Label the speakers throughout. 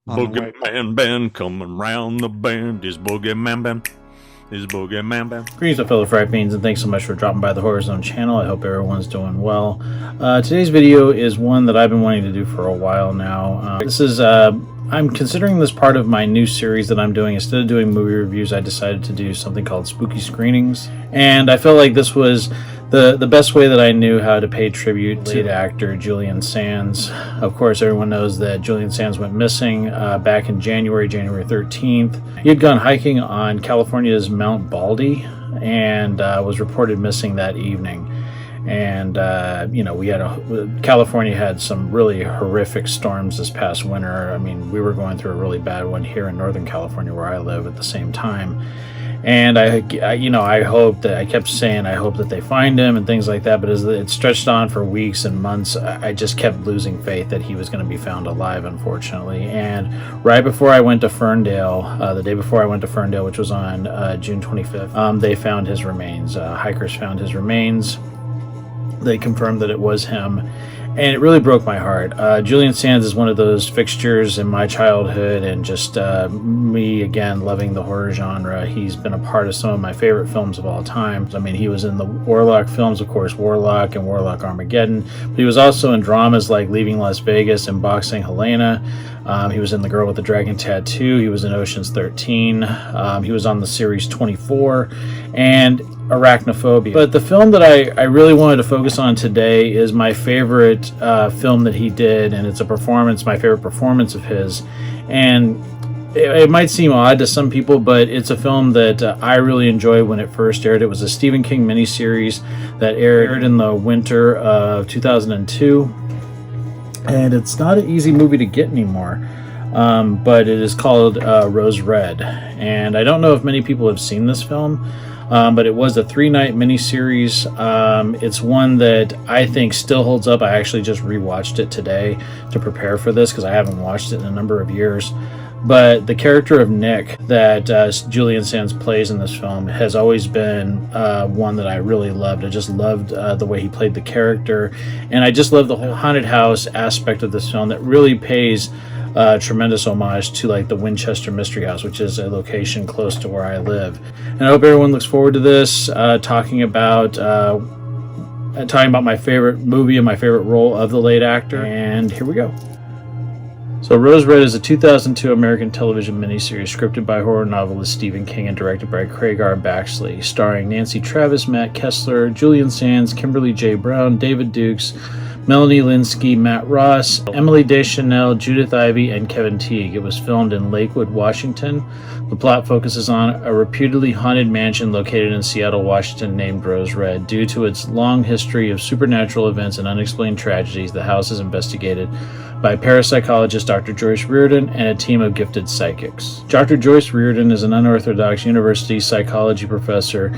Speaker 1: BoogeyMan band coming round the bend. Is BoogeyMan band? Is BoogeyMan band?
Speaker 2: Greetings, my fellow fried beans, and thanks so much for dropping by the Horror Zone channel. I hope everyone's doing well. Today's video is one that I've been wanting to do for a while now. I'm considering this part of my new series that I'm doing. Instead of doing movie reviews, I decided to do something called spooky screenings. And I felt like this was the best way that I knew how to pay tribute to lead actor Julian Sands. Of course, everyone knows that Julian Sands went missing back in January 13th. He had gone hiking on California's Mount Baldy and was reported missing that evening. And California had some really horrific storms this past winter. I mean, we were going through a really bad one here in Northern California where I live at the same time. And I hope that, I kept saying I hope that they find him and things like that, but as it stretched on for weeks and months, I just kept losing faith that he was going to be found alive, unfortunately. And right before I went to Ferndale, the day before I went to Ferndale, which was on June 25th, they found his remains. Hikers found his remains. They confirmed that it was him, and it really broke my heart. Julian Sands is one of those fixtures in my childhood, and just me, again, loving the horror genre. He's been a part of some of my favorite films of all time. I mean, he was in the Warlock films, of course, Warlock and Warlock Armageddon, but he was also in dramas like Leaving Las Vegas and Boxing Helena. He was in The Girl with the Dragon Tattoo. He was in Ocean's 13. He was on the series 24 and Arachnophobia. But the film that I really wanted to focus on today is my favorite film that he did, and it's my favorite performance of his. And it might seem odd to some people, but it's a film that I really enjoyed when it first aired. It was a Stephen King miniseries that aired in the winter of 2002. And it's not an easy movie to get anymore, but it is called Rose Red. And I don't know if many people have seen this film, but it was a 3-night miniseries. It's one that I think still holds up. I actually just rewatched it today to prepare for this because I haven't watched it in a number of years. But the character of Nick that Julian Sands plays in this film has always been one that I really loved. I just loved the way he played the character, and I just love the whole haunted house aspect of this film that really pays tremendous homage to like the Winchester Mystery House, which is a location close to where I live. And I hope everyone looks forward to this, talking about my favorite movie and my favorite role of the late actor. And here we go. So Rose Red is a 2002 American television miniseries scripted by horror novelist Stephen King and directed by Craig R. Baxley, starring Nancy Travis, Matt Kessler, Julian Sands, Kimberly J. Brown, David Dukes, Melanie Linsky, Matt Ross, Emily Deschanel, Judith Ivey, and Kevin Teague. It was filmed in Lakewood, Washington. The plot focuses on a reputedly haunted mansion located in Seattle, Washington named Rose Red. Due to its long history of supernatural events and unexplained tragedies, the house is investigated by parapsychologist Dr. Joyce Reardon and a team of gifted psychics. Dr. Joyce Reardon is an unorthodox university psychology professor,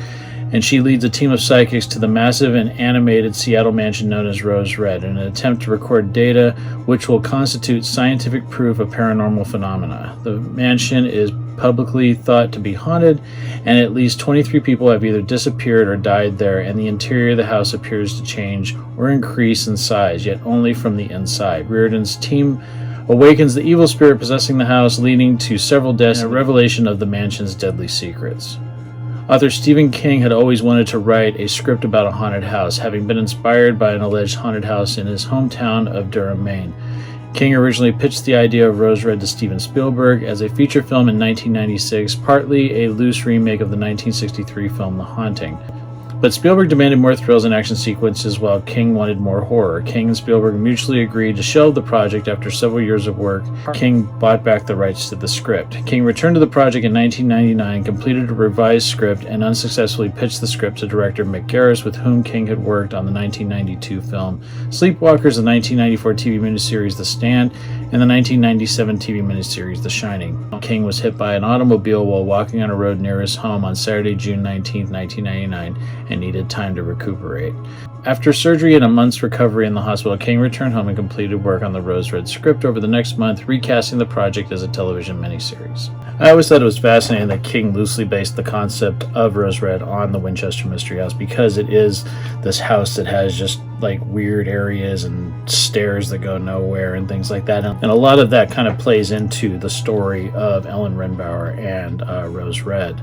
Speaker 2: and she leads a team of psychics to the massive and animated Seattle mansion known as Rose Red in an attempt to record data which will constitute scientific proof of paranormal phenomena. The mansion is publicly thought to be haunted, and at least 23 people have either disappeared or died there, and the interior of the house appears to change or increase in size, yet only from the inside. Reardon's team awakens the evil spirit possessing the house, leading to several deaths and a revelation of the mansion's deadly secrets. Author Stephen King had always wanted to write a script about a haunted house, having been inspired by an alleged haunted house in his hometown of Durham, Maine. King originally pitched the idea of Rose Red to Steven Spielberg as a feature film in 1996, partly a loose remake of the 1963 film The Haunting. But Spielberg demanded more thrills and action sequences while King wanted more horror. King and Spielberg mutually agreed to shelve the project after several years of work. King bought back the rights to the script. King returned to the project in 1999, completed a revised script, and unsuccessfully pitched the script to director Mick Garris, with whom King had worked on the 1992 film Sleepwalkers, the 1994 TV miniseries The Stand, and the 1997 TV miniseries The Shining. King was hit by an automobile while walking on a road near his home on Saturday, June 19, 1999, and needed time to recuperate. After surgery and a month's recovery in the hospital, King returned home and completed work on the Rose Red script over the next month, recasting the project as a television miniseries. I always thought it was fascinating that King loosely based the concept of Rose Red on the Winchester Mystery House, because it is this house that has just like weird areas and stairs that go nowhere and things like that. And a lot of that kind of plays into the story of Ellen Renbauer and Rose Red.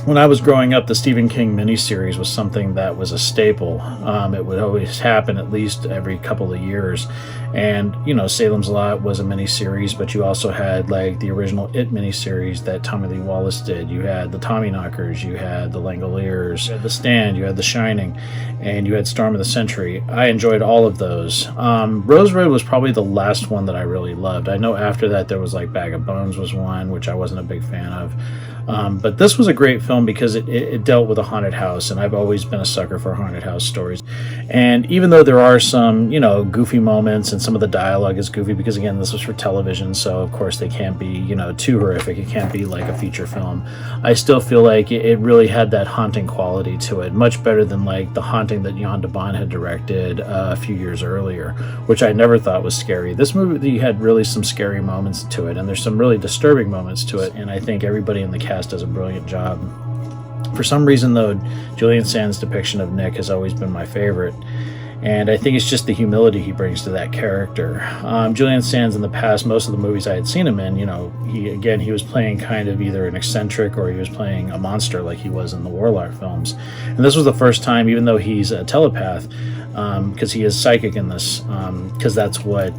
Speaker 2: When I was growing up, the Stephen King miniseries was something that was a staple. It would always happen at least every couple of years. And, you know, Salem's Lot was a miniseries, but you also had like the original It miniseries that Tommy Lee Wallace did. You had the Tommyknockers, you had the Langoliers, you had The Stand, you had The Shining, and you had Storm of the Century. I enjoyed all of those. Rose Red was probably the last one that I really loved. I know after that there was like Bag of Bones was one, which I wasn't a big fan of. But this was a great film because it dealt with a haunted house, and I've always been a sucker for haunted house stories. And even though there are some, you know, goofy moments and some of the dialogue is goofy because, again, this was for television, so of course they can't be, you know, too horrific. It can't be like a feature film. I still feel like it really had that haunting quality to it, much better than like The Haunting that Jan de Bont had directed a few years earlier, which I never thought was scary. This movie had really some scary moments to it, and there's some really disturbing moments to it, and I think everybody in the cast does a brilliant job. For some reason, though, Julian Sands' depiction of Nick has always been my favorite, and I think it's just the humility he brings to that character. Julian Sands, in the past, most of the movies I had seen him in, you know, he was playing kind of either an eccentric or he was playing a monster like he was in the Warlock films. And this was the first time, even though he's a telepath, because he is psychic in this, because that's what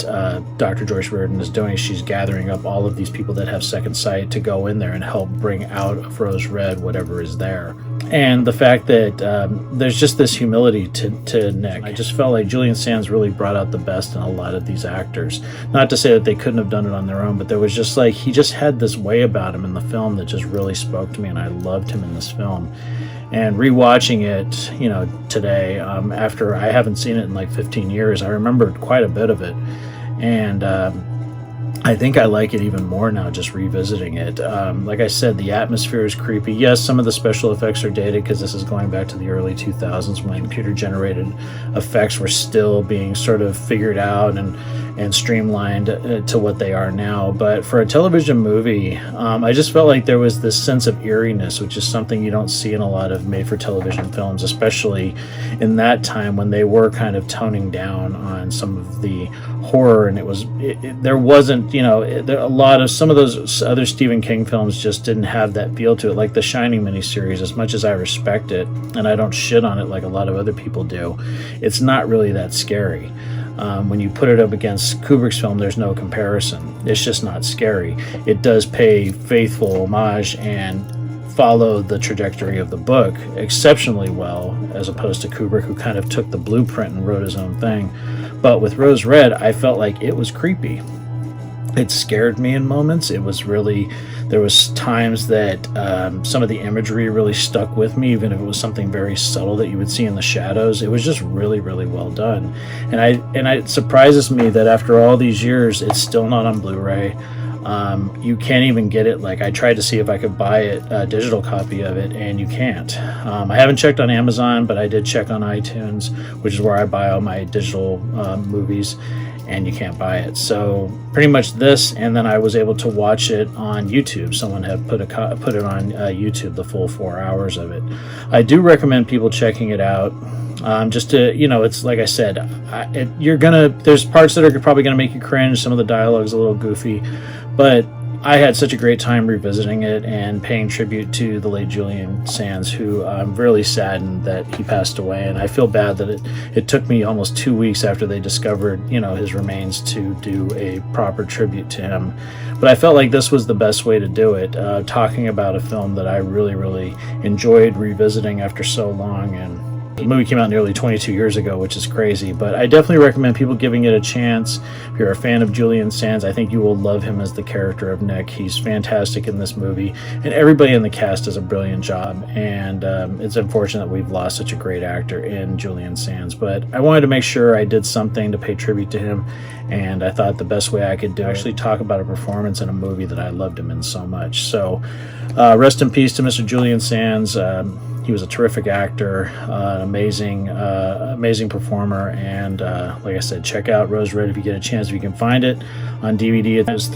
Speaker 2: Dr. Joyce Reardon is doing. She's gathering up all of these people that have second sight to go in there and help bring out of Rose Red whatever is there. And the fact that there's just this humility to Nick. I just felt like Julian Sands really brought out the best in a lot of these actors. Not to say that they couldn't have done it on their own, but there was just like, he just had this way about him in the film that just really spoke to me, and I loved him in this film. And rewatching it, you know, today, after I haven't seen it in like 15 years, I remembered quite a bit of it. And I think I like it even more now just revisiting it. Like I said, the atmosphere is creepy. Yes, some of the special effects are dated because this is going back to the early 2000s when computer-generated effects were still being sort of figured out and streamlined to what they are now. But for a television movie, I just felt like there was this sense of eeriness, which is something you don't see in a lot of made-for-television films, especially in that time when they were kind of toning down on some of the horror, and there wasn't, you know, a lot of some of those other Stephen King films just didn't have that feel to it. Like the Shining miniseries, as much as I respect it, and I don't shit on it like a lot of other people do, it's not really that scary. When you put it up against Kubrick's film, there's no comparison. It's just not scary. It does pay faithful homage and follow the trajectory of the book exceptionally well, as opposed to Kubrick, who kind of took the blueprint and wrote his own thing. But with Rose Red, I felt like it was creepy. It scared me in moments. It was really, there was times that some of the imagery really stuck with me, even if it was something very subtle that you would see in the shadows. It was just really, really well done. And it surprises me that after all these years, it's still not on Blu-ray. You can't even get it. Like, I tried to see if I could buy it, a digital copy of it, and you can't. I haven't checked on Amazon, but I did check on iTunes, which is where I buy all my digital movies, and you can't buy it. So pretty much this, and then I was able to watch it on YouTube. Someone had put it on YouTube, the full 4 hours of it. I do recommend people checking it out. Just to, you know, it's like I said, there's parts that are probably gonna make you cringe. Some of the dialogue's a little goofy, but I had such a great time revisiting it and paying tribute to the late Julian Sands, who I'm really saddened that he passed away. And I feel bad that it took me almost 2 weeks after they discovered, you know, his remains to do a proper tribute to him. But I felt like this was the best way to do it, talking about a film that I really, really enjoyed revisiting after so long. And the movie came out nearly 22 years ago, which is crazy, but I definitely recommend people giving it a chance. If you're a fan of Julian Sands, I think you will love him as the character of Nick. He's fantastic in this movie, and everybody in the cast does a brilliant job, and it's unfortunate that we've lost such a great actor in Julian Sands, but I wanted to make sure I did something to pay tribute to him, and I thought the best way I could do actually talk about a performance in a movie that I loved him in so much. So rest in peace to Mr. Julian Sands. He was a terrific actor, an amazing performer, and like I said, check out Rose Red if you get a chance, if you can find it on DVD. It was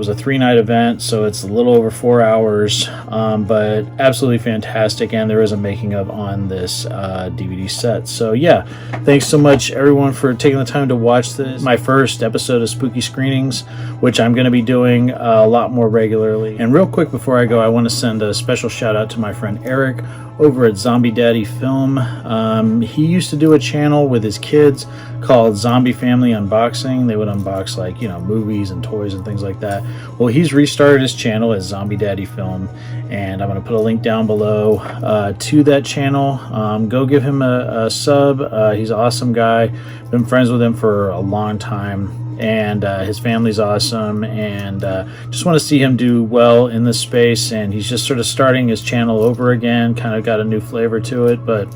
Speaker 2: a 3-night event, so it's a little over 4 hours, but absolutely fantastic, and there is a making of on this DVD set. So yeah, thanks so much everyone for taking the time to watch this. My first episode of Spooky Screenings, which I'm going to be doing a lot more regularly. And real quick before I go, I want to send a special shout out to my friend Eric over at Zombie Daddy Film. He used to do a channel with his kids called Zombie Family Unboxing. They would unbox, like, you know, movies and toys and things like that. Well, he's restarted his channel as Zombie Daddy Film, and I'm going to put a link down below to that channel. Go give him a sub. He's an awesome guy. Been friends with him for a long time, and his family's awesome, and just want to see him do well in this space. And he's just sort of starting his channel over again, kind of got a new flavor to it, but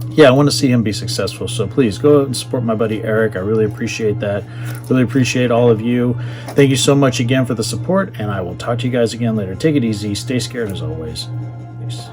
Speaker 2: yeah, I want to see him be successful. So please go and support my buddy Eric. I really appreciate that. Really appreciate all of you. Thank you so much again for the support, and I will talk to you guys again later. Take it easy, stay scared as always. Peace.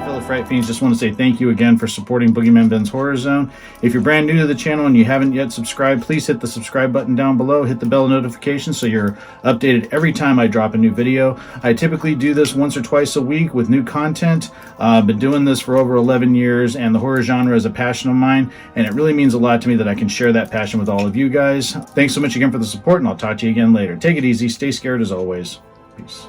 Speaker 2: Fellow Fright Fiends, just want to say thank you again for supporting BoogeyMan Ben's Horror Zone. If you're brand new to the channel and you haven't yet subscribed, please hit the subscribe button down below, hit the bell notification so you're updated every time I drop a new video. I typically do this once or twice a week with new content. I've been doing this for over 11 years, and the horror genre is a passion of mine, and it really means a lot to me that I can share that passion with all of you guys. Thanks so much again for the support, and I'll talk to you again later. Take it easy, stay scared as always. Peace.